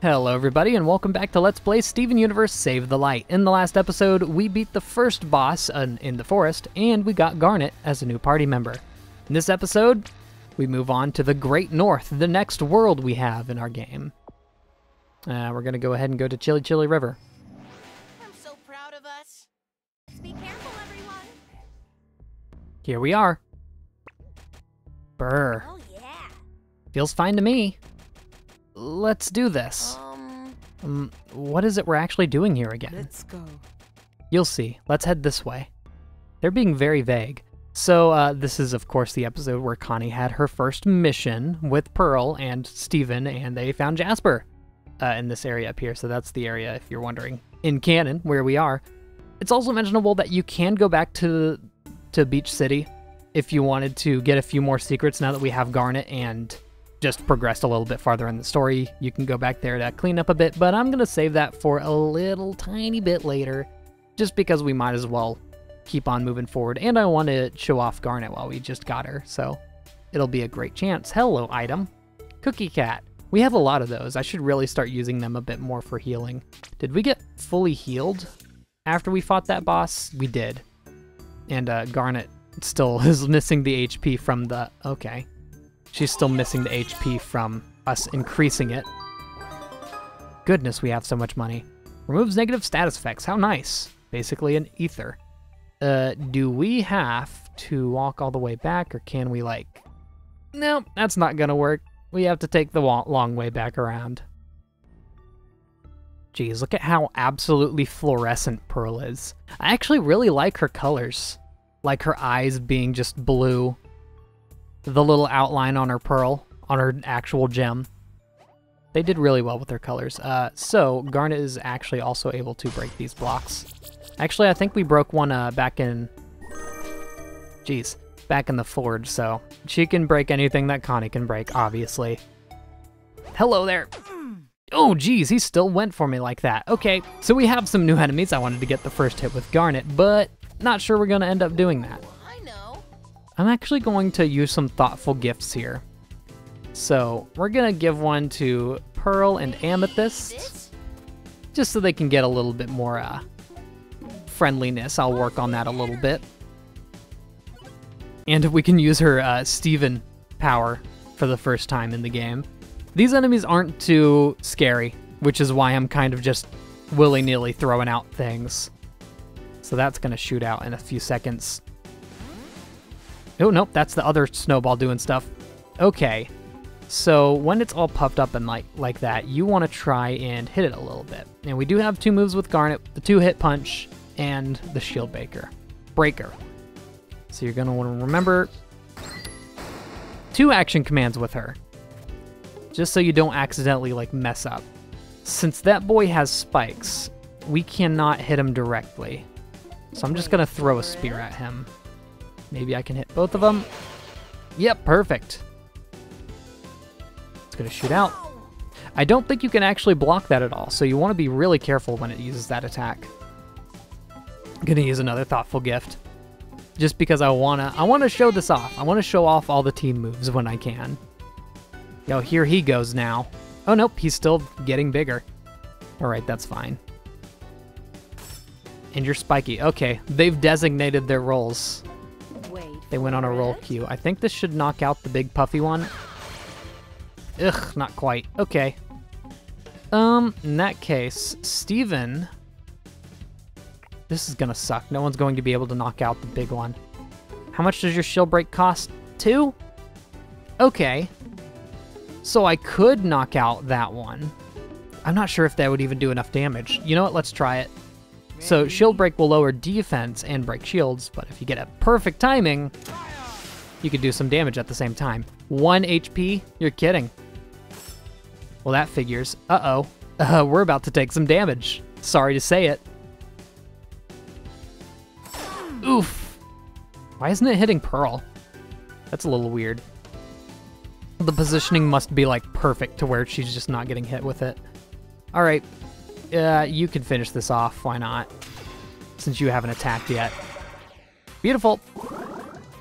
Hello everybody and welcome back to Let's Play Steven Universe Save the Light. In the last episode, we beat the first boss in the forest, and we got Garnet as a new party member. In this episode, we move on to the Great North, the next world we have in our game. We're gonna go ahead and go to Chili Chili River. I'm so proud of us. Be careful, everyone. Here we are. Brr. Oh yeah. Feels fine to me. Let's do this. What is it we're actually doing here again? Let's go. You'll see. Let's head this way. They're being very vague. So this is, of course, the episode where Connie had her first mission with Pearl and Steven, and they found Jasper in this area up here. So that's the area, if you're wondering, in canon, where we are. It's also mentionable that you can go back to Beach City if you wanted to get a few more secrets now that we have Garnet and just progressed a little bit farther in the story. You can go back there to clean up a bit, but I'm gonna save that for a little tiny bit later, just because we might as well keep on moving forward, and I want to show off Garnet while we just got her, so it'll be a great chance. Hello, item. Cookie Cat. We have a lot of those. I should really start using them a bit more for healing. Did we get fully healed after we fought that boss? We did. And Garnet still is missing the HP from the... Okay. She's still missing the HP from us increasing it. Goodness, we have so much money. Removes negative status effects. How nice. Basically an ether. Do we have to walk all the way back, or can we, like... No, that's not gonna work. We have to take the long way back around. Geez, look at how absolutely fluorescent Pearl is. I actually really like her colors. Like her eyes being just blue. The little outline on her pearl, on her actual gem. They did really well with their colors. So Garnet is actually also able to break these blocks. Actually, I think we broke one back in the forge, so she can break anything that Connie can break, obviously. Hello there. Oh, geez, he still went for me like that. Okay, so we have some new enemies. I wanted to get the first hit with Garnet, but not sure we're gonna end up doing that. I'm actually going to use some thoughtful gifts here. So we're gonna give one to Pearl and Amethyst, just so they can get a little bit more friendliness. I'll work on that a little bit. And we can use her Steven power for the first time in the game. These enemies aren't too scary, which is why I'm kind of just willy-nilly throwing out things. So that's gonna shoot out in a few seconds. Oh, nope, that's the other snowball doing stuff. Okay, so when it's all puffed up and like that, you want to try and hit it a little bit. And we do have two moves with Garnet, the 2-hit punch and the shield breaker. So you're going to want to remember 2 action commands with her, just so you don't accidentally like mess up. Since that boy has spikes, we cannot hit him directly. So I'm just going to throw a spear at him. Maybe I can hit both of them. Yep, perfect. It's gonna shoot out. I don't think you can actually block that at all, so you want to be really careful when it uses that attack. I'm gonna use another thoughtful gift, just because I wanna show this off. I want to show off all the team moves when I can. Yo, here he goes now. Oh nope, he's still getting bigger. All right, that's fine. And you're spiky. Okay, they've designated their roles. They went on a roll queue. I think this should knock out the big puffy one. Ugh, not quite. Okay. In that case, Steven... This is gonna suck. No one's going to be able to knock out the big one. How much does your shield break cost? 2? Okay. So I could knock out that one. I'm not sure if that would even do enough damage. You know what? Let's try it. So shield break will lower defense and break shields, but if you get a perfect timing, you could do some damage at the same time. 1 HP? You're kidding. Well, that figures. Uh-oh. We're about to take some damage. Sorry to say it. Oof. Why isn't it hitting Pearl? That's a little weird. The positioning must be like perfect to where she's just not getting hit with it. All right. You can finish this off, why not? Since you haven't attacked yet. Beautiful.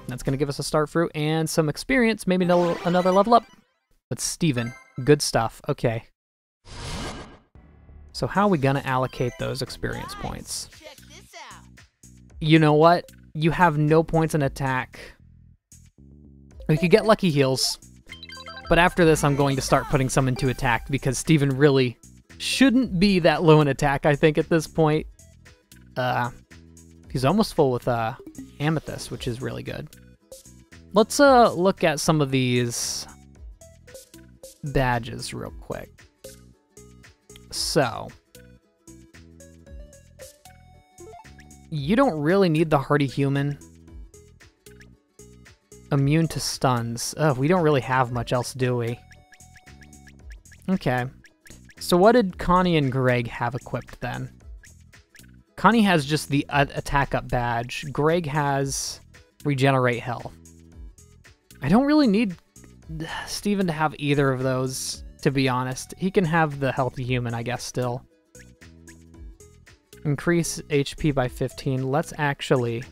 That's gonna give us a start fruit and some experience, maybe another level up. But Steven, good stuff, okay. So how are we gonna allocate those experience points? Check this out. You know what? You have no points in attack. We could get lucky heals. But after this, I'm going to start putting some into attack because Steven really shouldn't be that low in attack, I think, at this point. He's almost full with Amethyst, which is really good. Let's look at some of these badges real quick. So, you don't really need the Hardy Human. Immune to stuns. Oh, we don't really have much else, do we? Okay. So what did Connie and Greg have equipped then? Connie has just the attack up badge. Greg has regenerate health. I don't really need Steven to have either of those, to be honest. He can have the healthy human, I guess, still. Increase HP by 15. Let's actually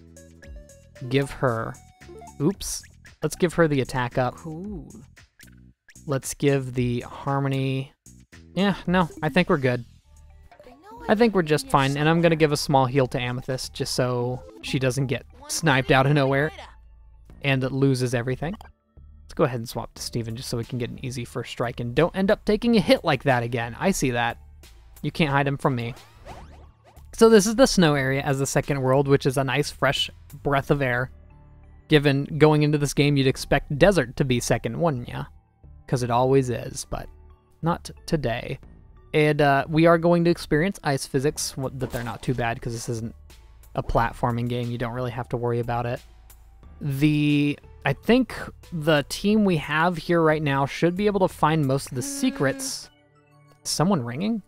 give her... Oops. Let's give her the attack up. Cool. Let's give the harmony... Yeah, no, I think we're good. I think we're just fine, and I'm gonna give a small heal to Amethyst just so she doesn't get sniped out of nowhere and it loses everything. Let's go ahead and swap to Steven just so we can get an easy first strike and don't end up taking a hit like that again. I see that. You can't hide him from me. So this is the snow area as the second world, which is a nice fresh breath of air. Given going into this game, you'd expect desert to be second, wouldn't ya? Because it always is, but not today. And we are going to experience ice physics, but they're not too bad because this isn't a platforming game. You don't really have to worry about it. I think the team we have here right now should be able to find most of the secrets. Is someone ringing?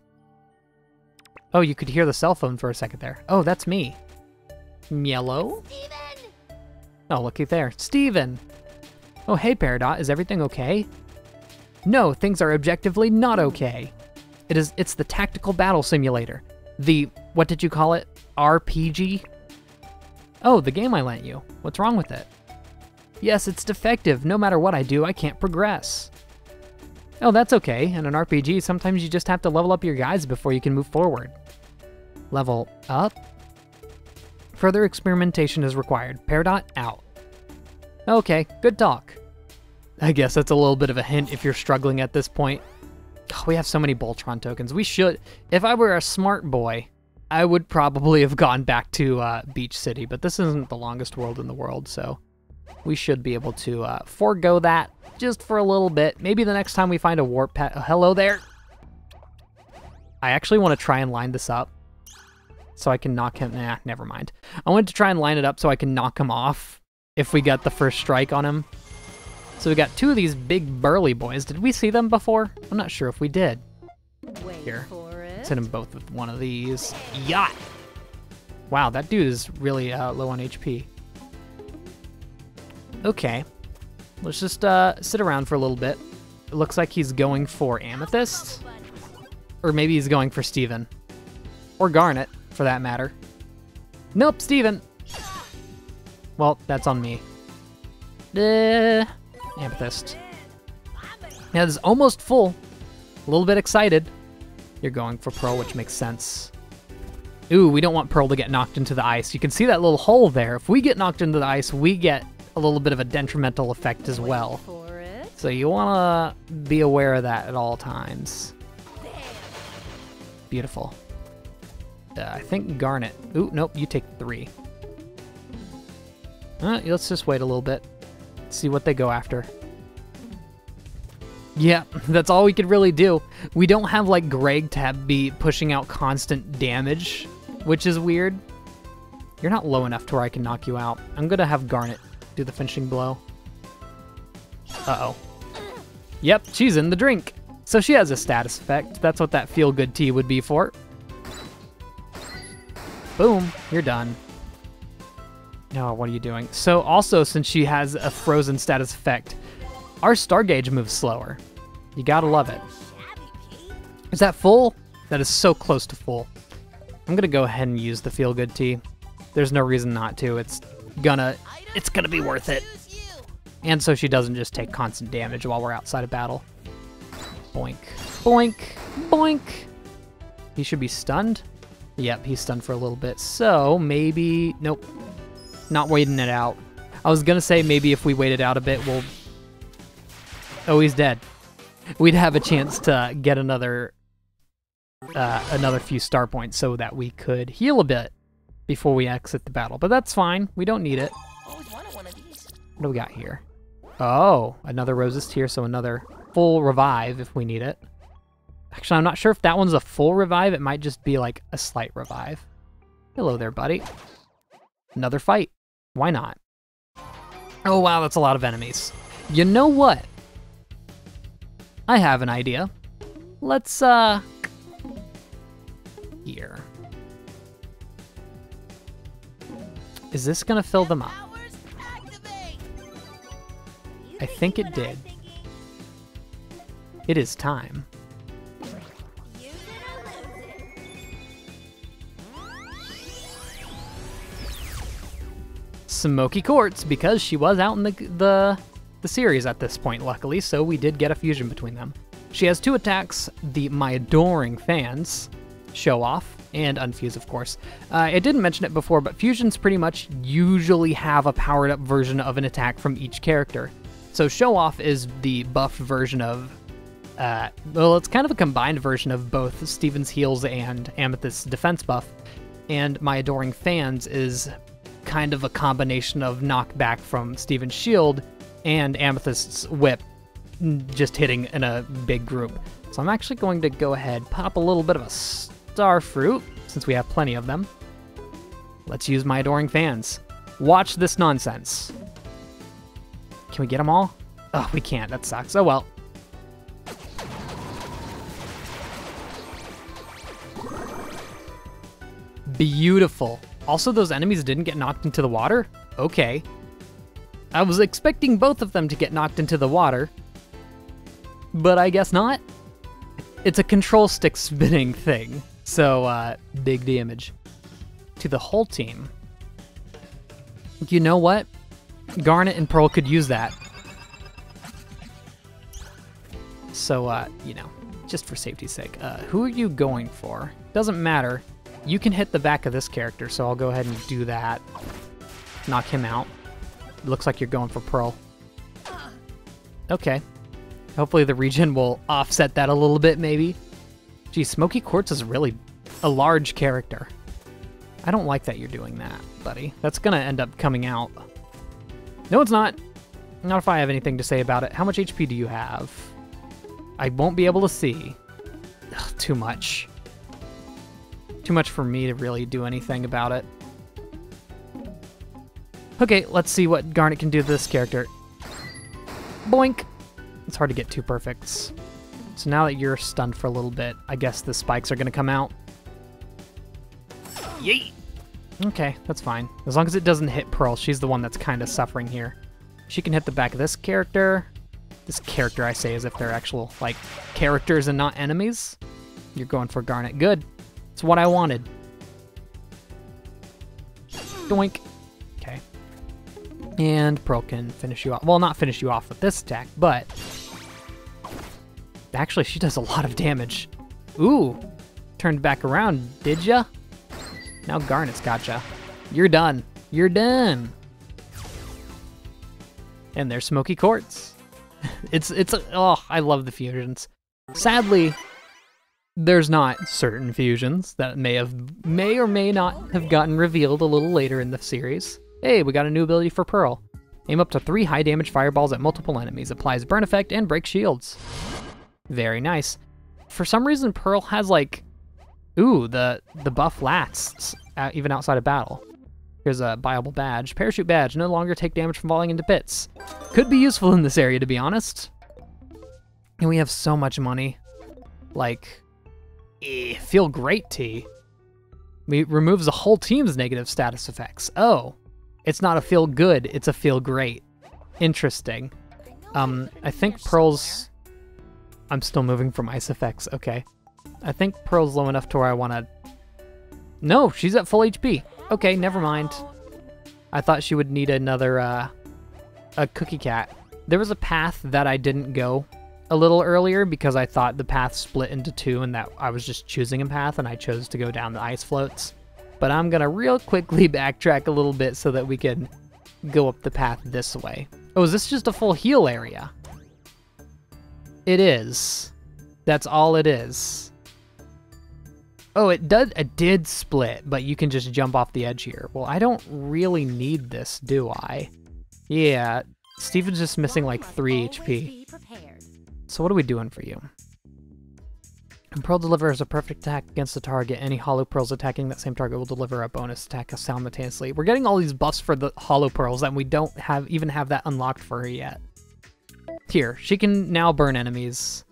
Oh, you could hear the cell phone for a second there. Oh, that's me. Yellow? Steven! Oh, looky there. Steven! Oh, hey, Peridot. Is everything okay? No, things are objectively not okay. It's the tactical battle simulator. What did you call it? RPG? Oh, the game I lent you. What's wrong with it? Yes, it's defective. No matter what I do, I can't progress. Oh, that's okay. In an RPG, sometimes you just have to level up your guys before you can move forward. Level up? Further experimentation is required. Peridot out. Okay, good talk. I guess that's a little bit of a hint if you're struggling at this point. Oh, we have so many Voltron tokens. We should... If I were a smart boy, I would probably have gone back to Beach City, but this isn't the longest world in the world, so we should be able to forego that just for a little bit. Maybe the next time we find a warp pet... Oh, hello there! I actually want to try and line this up so I can knock him... Nah, never mind. I wanted to try and line it up so I can knock him off if we got the first strike on him. So we got two of these big burly boys. Did we see them before? I'm not sure if we did. Here, let's hit them both with one of these. Yacht! Wow, that dude is really low on HP. Okay, let's just sit around for a little bit. It looks like he's going for Amethyst. Or maybe he's going for Steven. Or Garnet, for that matter. Nope, Steven! Well, that's on me. Amethyst. Now, this is almost full. A little bit excited. You're going for Pearl, which makes sense. Ooh, we don't want Pearl to get knocked into the ice. You can see that little hole there. If we get knocked into the ice, we get a little bit of a detrimental effect as well. So you want to be aware of that at all times. Beautiful. I think Garnet. Ooh, nope, you take 3. Let's just wait a little bit. See what they go after. Yeah, that's all we could really do. We don't have, like, Greg to be pushing out constant damage, which is weird. You're not low enough to where I can knock you out. I'm gonna have Garnet do the finishing blow. Uh-oh. Yep, she's in the drink. So she has a status effect. That's what that feel-good tea would be for. Boom, you're done. No, what are you doing? So also, since she has a frozen status effect, our star gauge moves slower. You gotta love it. Is that full? That is so close to full. I'm gonna go ahead and use the feel-good tea. There's no reason not to. It's gonna be worth it. And so she doesn't just take constant damage while we're outside of battle. Boink, boink, boink. He should be stunned. Yep, he's stunned for a little bit. So maybe, nope, not waiting it out. I was gonna say maybe if we waited out a bit, we'll, oh, he's dead. We'd have a chance to get another few star points so that we could heal a bit before we exit the battle. But that's fine, we don't need it. Always wanted one of these. What do we got here? Oh, another Rose's Tear, so another full revive if we need it. Actually, I'm not sure if that one's a full revive. It might just be like a slight revive. Hello there, buddy. Another fight. Why not? Oh, wow, that's a lot of enemies. You know what? I have an idea. Let's, here. Is this gonna fill them up? Powers activate. I think it did. It is time. Use it or lose it. Smoky Quartz, because she was out in the series at this point, luckily, so we did get a fusion between them. She has 2 attacks, the My Adoring Fans, Show Off, and Unfuse, of course. I didn't mention it before, but fusions pretty much usually have a powered up version of an attack from each character. So Show Off is the buffed version of, well, it's kind of a combined version of both Steven's heals and Amethyst's defense buff, and My Adoring Fans is kind of a combination of knockback from Steven's shield and Amethyst's whip, just hitting in a big group. So I'm actually going to go ahead, pop a little bit of a Star Fruit, since we have plenty of them. Let's use My Adoring Fans. Watch this nonsense. Can we get them all? Oh, we can't. That sucks. Oh, well. Beautiful. Also, those enemies didn't get knocked into the water? Okay. I was expecting both of them to get knocked into the water, but I guess not. It's a control stick spinning thing, so big damage to the whole team. You know what? Garnet and Pearl could use that. So, you know, just for safety's sake. Who are you going for? Doesn't matter. You can hit the back of this character, so I'll go ahead and do that. Knock him out. Looks like you're going for Pearl. Okay. Hopefully the regen will offset that a little bit, maybe. Gee, Smoky Quartz is really a large character. I don't like that you're doing that, buddy. That's gonna end up coming out. No, it's not. Not if I have anything to say about it. How much HP do you have? I won't be able to see. Ugh, too much. Too much for me to really do anything about it. Okay, let's see what Garnet can do to this character. Boink! It's hard to get 2 perfects. So now that you're stunned for a little bit, I guess the spikes are gonna come out. Yeet! Okay, that's fine. As long as it doesn't hit Pearl, she's the one that's kind of suffering here. She can hit the back of this character. This character, I say, as if they're actual, like, characters and not enemies. You're going for Garnet. Good. It's what I wanted. Doink. Okay. And Pearl can finish you off. Well, not finish you off with this attack, but... Actually, she does a lot of damage. Ooh. Turned back around, did ya? Now Garnet's gotcha. You're done. You're done. And there's Smoky Quartz. Oh, I love the fusions. Sadly, there's not certain fusions that may or may not have gotten revealed a little later in the series. Hey, we got a new ability for Pearl. Aim up to 3 high damage fireballs at multiple enemies. Applies burn effect and breaks shields. Very nice. For some reason, Pearl has like, ooh, the buff lasts even outside of battle. Here's a buyable badge. Parachute badge. No longer take damage from falling into pits. Could be useful in this area, to be honest. And we have so much money. Like, feel great tea. It removes the whole team's negative status effects. Oh, it's not a feel good, it's a feel great. Interesting. I think Pearl's... I'm still moving from ice effects, okay. I think Pearl's low enough to where I want to... No, she's at full HP. Okay, never mind. I thought she would need another, a cookie cat. There was a path that I didn't go a little earlier because I thought the path split into two and that I was just choosing a path and I chose to go down the ice floats. But I'm gonna real quickly backtrack a little bit so that we can go up the path this way. Oh, is this just a full heal area? It is. That's all it is. Oh, it did split, but you can just jump off the edge here. Well, I don't really need this, do I? Yeah, Steven's just missing like 3 HP. So what are we doing for you? And Pearl delivers a perfect attack against the target. Any hollow pearls attacking that same target will deliver a bonus attack simultaneously. We're getting all these buffs for the hollow pearls and we don't even have that unlocked for her yet. Here, she can now burn enemies.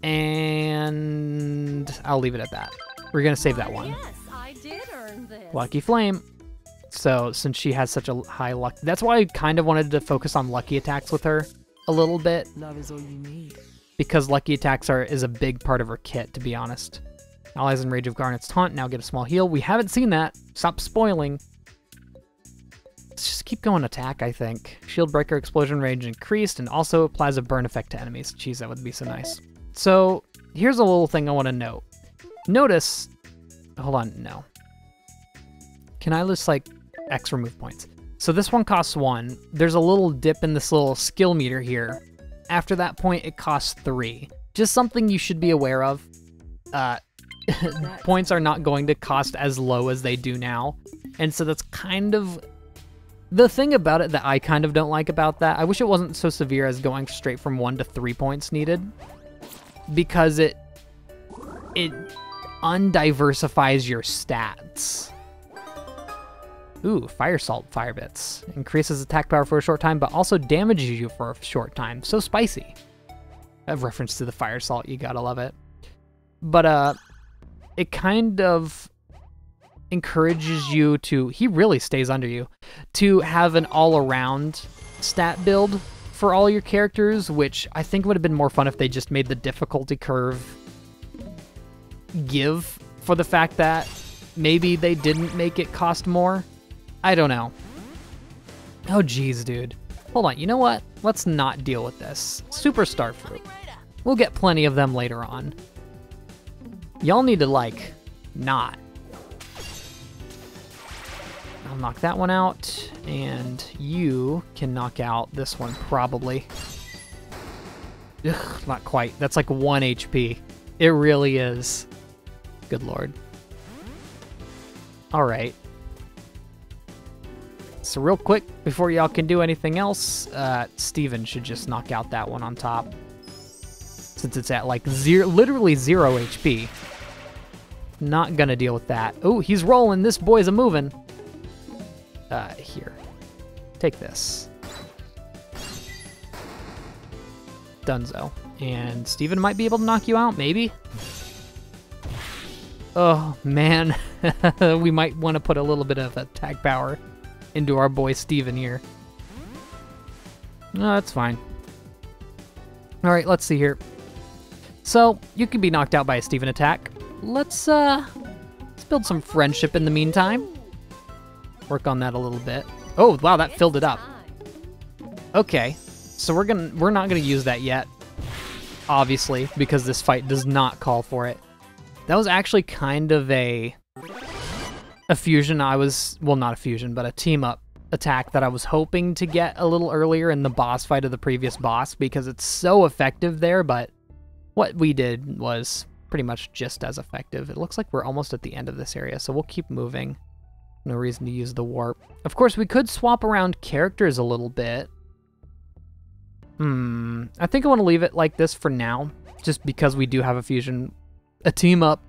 And I'll leave it at that. We're gonna save that one. Yes, I did earn this. Lucky Flame. So since she has such a high luck, that's why I kind of wanted to focus on lucky attacks with her a little bit. Love is all you need. Because lucky attacks is a big part of her kit, to be honest. Allies in range of Garnet's taunt now get a small heal. We haven't seen that. Stop spoiling. Let's just keep going attack, I think. Shield breaker explosion range increased and also applies a burn effect to enemies. Jeez, that would be so nice. So here's a little thing I want to note. Notice, hold on, no. Can I just like X remove points? So this one costs 1. There's a little dip in this little skill meter here. After that point, it costs 3. Just something you should be aware of. Points are not going to cost as low as they do now. And so that's kind of the thing about it that I kind of don't like about that. I wish it wasn't so severe as going straight from 1 to 3 points needed. Because it undiversifies your stats. Ooh, Fire Salt Fire Bits. Increases attack power for a short time, but also damages you for a short time. So spicy. A reference to the Fire Salt, you gotta love it. But it kind of encourages you to, he really stays under you, to have an all-around stat build for all your characters, which I think would have been more fun if they just made the difficulty curve give for the fact that maybe they didn't make it cost more. I don't know. Oh, geez, dude. Hold on, you know what? Let's not deal with this. Superstar Fruit. We'll get plenty of them later on. Y'all need to, like, not. I'll knock that one out, and you can knock out this one, probably. Ugh, not quite. That's like 1 HP. It really is. Good lord. Alright. So real quick, before y'all can do anything else, Steven should just knock out that one on top. Since it's at like literally 0 HP. Not gonna deal with that. Oh, he's rolling. This boy's a-moving. Here. Take this. Dunzo. And Steven might be able to knock you out, maybe? Oh, man. We might want to put a little bit of attack power into our boy Steven here. No, that's fine. Alright, let's see here. So, you can be knocked out by a Steven attack. Let's build some friendship in the meantime. Work on that a little bit. Oh, wow, that filled it up. Okay, so we're not gonna use that yet, obviously, because this fight does not call for it. That was actually kind of a fusion. Well, not a fusion, but a team-up attack that I was hoping to get a little earlier in the boss fight of the previous boss, because it's so effective there, but what we did was pretty much just as effective. It looks like we're almost at the end of this area, so we'll keep moving. No reason to use the warp. Of course, we could swap around characters a little bit. I think I want to leave it like this for now, just because we do have a fusion, a team up.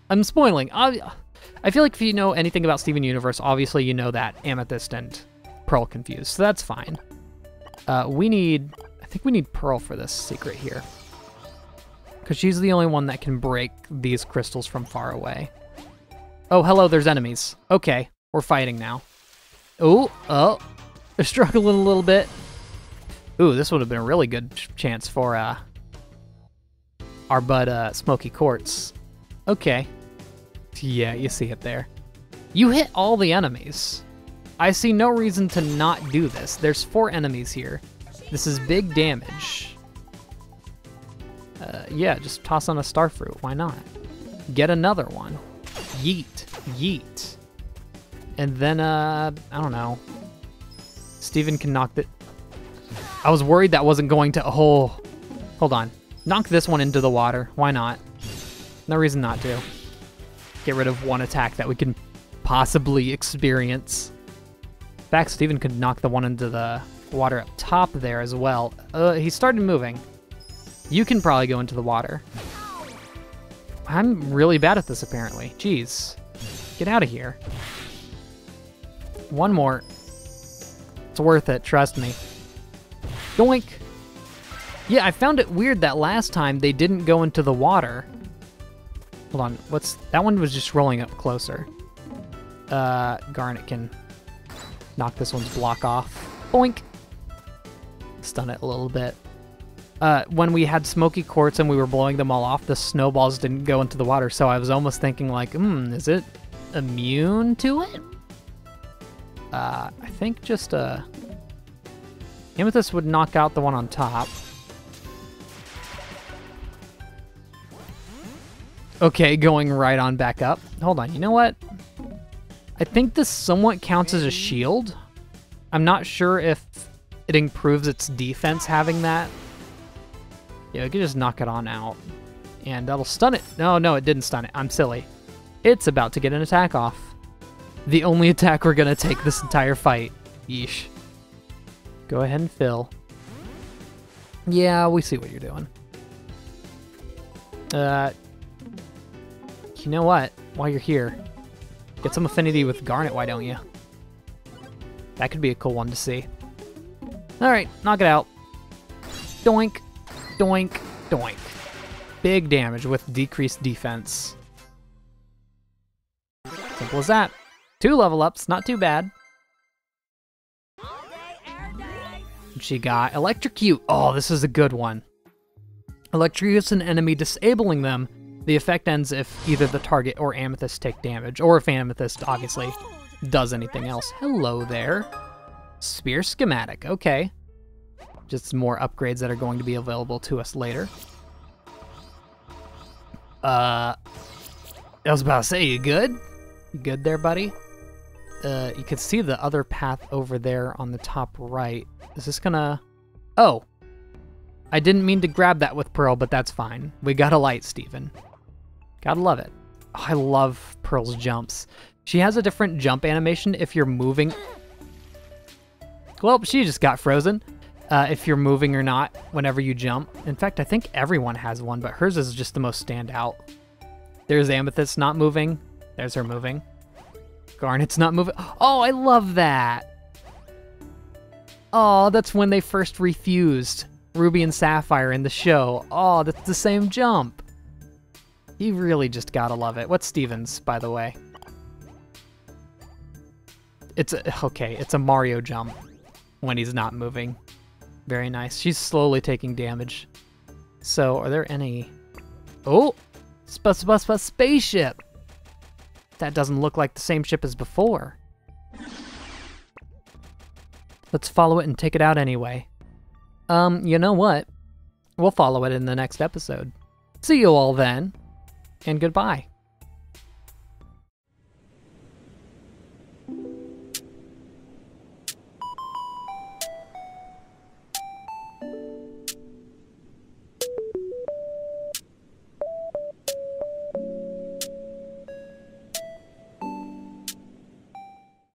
I'm spoiling. I feel like if you know anything about Steven Universe, obviously you know that Amethyst and Pearl confused, so that's fine. I think we need Pearl for this secret here, because she's the only one that can break these crystals from far away. Oh, hello, there's enemies. Okay, we're fighting now. Oh, they're struggling a little bit. Ooh, this would have been a really good chance for our bud Smoky Quartz. Okay. Yeah, you see it there. You hit all the enemies. I see no reason to not do this. There's 4 enemies here. This is big damage. Yeah, just toss on a star fruit. Why not? Get another one. Yeet. Yeet. And then, I don't know. Steven can knock the... I was worried that wasn't going to... Oh, hold on. Knock this one into the water. Why not? No reason not to. Get rid of one attack that we can possibly experience. In fact, Steven could knock the one into the water up top there as well. He started moving. You can probably go into the water. I'm really bad at this, apparently. Jeez. Get out of here. One more. It's worth it, trust me. Doink! Yeah, I found it weird that last time they didn't go into the water. Hold on, that one was just rolling up closer. Garnet can knock this one's block off. Boink! Stun it a little bit. When we had smoky quartz and we were blowing them all off, the snowballs didn't go into the water, so I was almost thinking like, is it immune to it? I think just Amethyst would knock out the one on top. Okay, going right on back up. Hold on, you know what? I think this somewhat counts as a shield. I'm not sure if it improves its defense having that. Yeah, we could just knock it on out. And that'll stun it. No, it didn't stun it. I'm silly. It's about to get an attack off. The only attack we're gonna take this entire fight. Yeesh. Go ahead and fill. Yeah, we see what you're doing. You know what? While you're here, get some affinity with Garnet, why don't you? That could be a cool one to see. Alright, knock it out. Doink, doink, doink. Big damage with decreased defense. Simple as that. 2 level ups, not too bad. She got Electrocute. Oh, this is a good one. Electrocutes an enemy, disabling them. The effect ends if either the target or Amethyst take damage, or if Amethyst obviously does anything else. Hello there. Spear schematic, okay. Just more upgrades that are going to be available to us later. I was about to say, you good? You good there, buddy? You can see the other path over there on the top right. Is this gonna... Oh! I didn't mean to grab that with Pearl, but that's fine. We got a light, Steven. Gotta love it. Oh, I love Pearl's jumps. She has a different jump animation if you're moving. Well, she just got frozen. If you're moving or not whenever you jump. In fact, I think everyone has one, but hers is just the most standout. There's Amethyst not moving. There's her moving. Garnet's not moving. Oh, I love that. Oh, that's when they first refused Ruby and Sapphire in the show. Oh, that's the same jump. You really just gotta love it. What's Steven's, by the way? It's a Mario jump when he's not moving. Very nice. She's slowly taking damage. So, are there any... Oh! Spaceship! That doesn't look like the same ship as before. Let's follow it and take it out anyway. You know what? We'll follow it in the next episode. See you all then, and goodbye.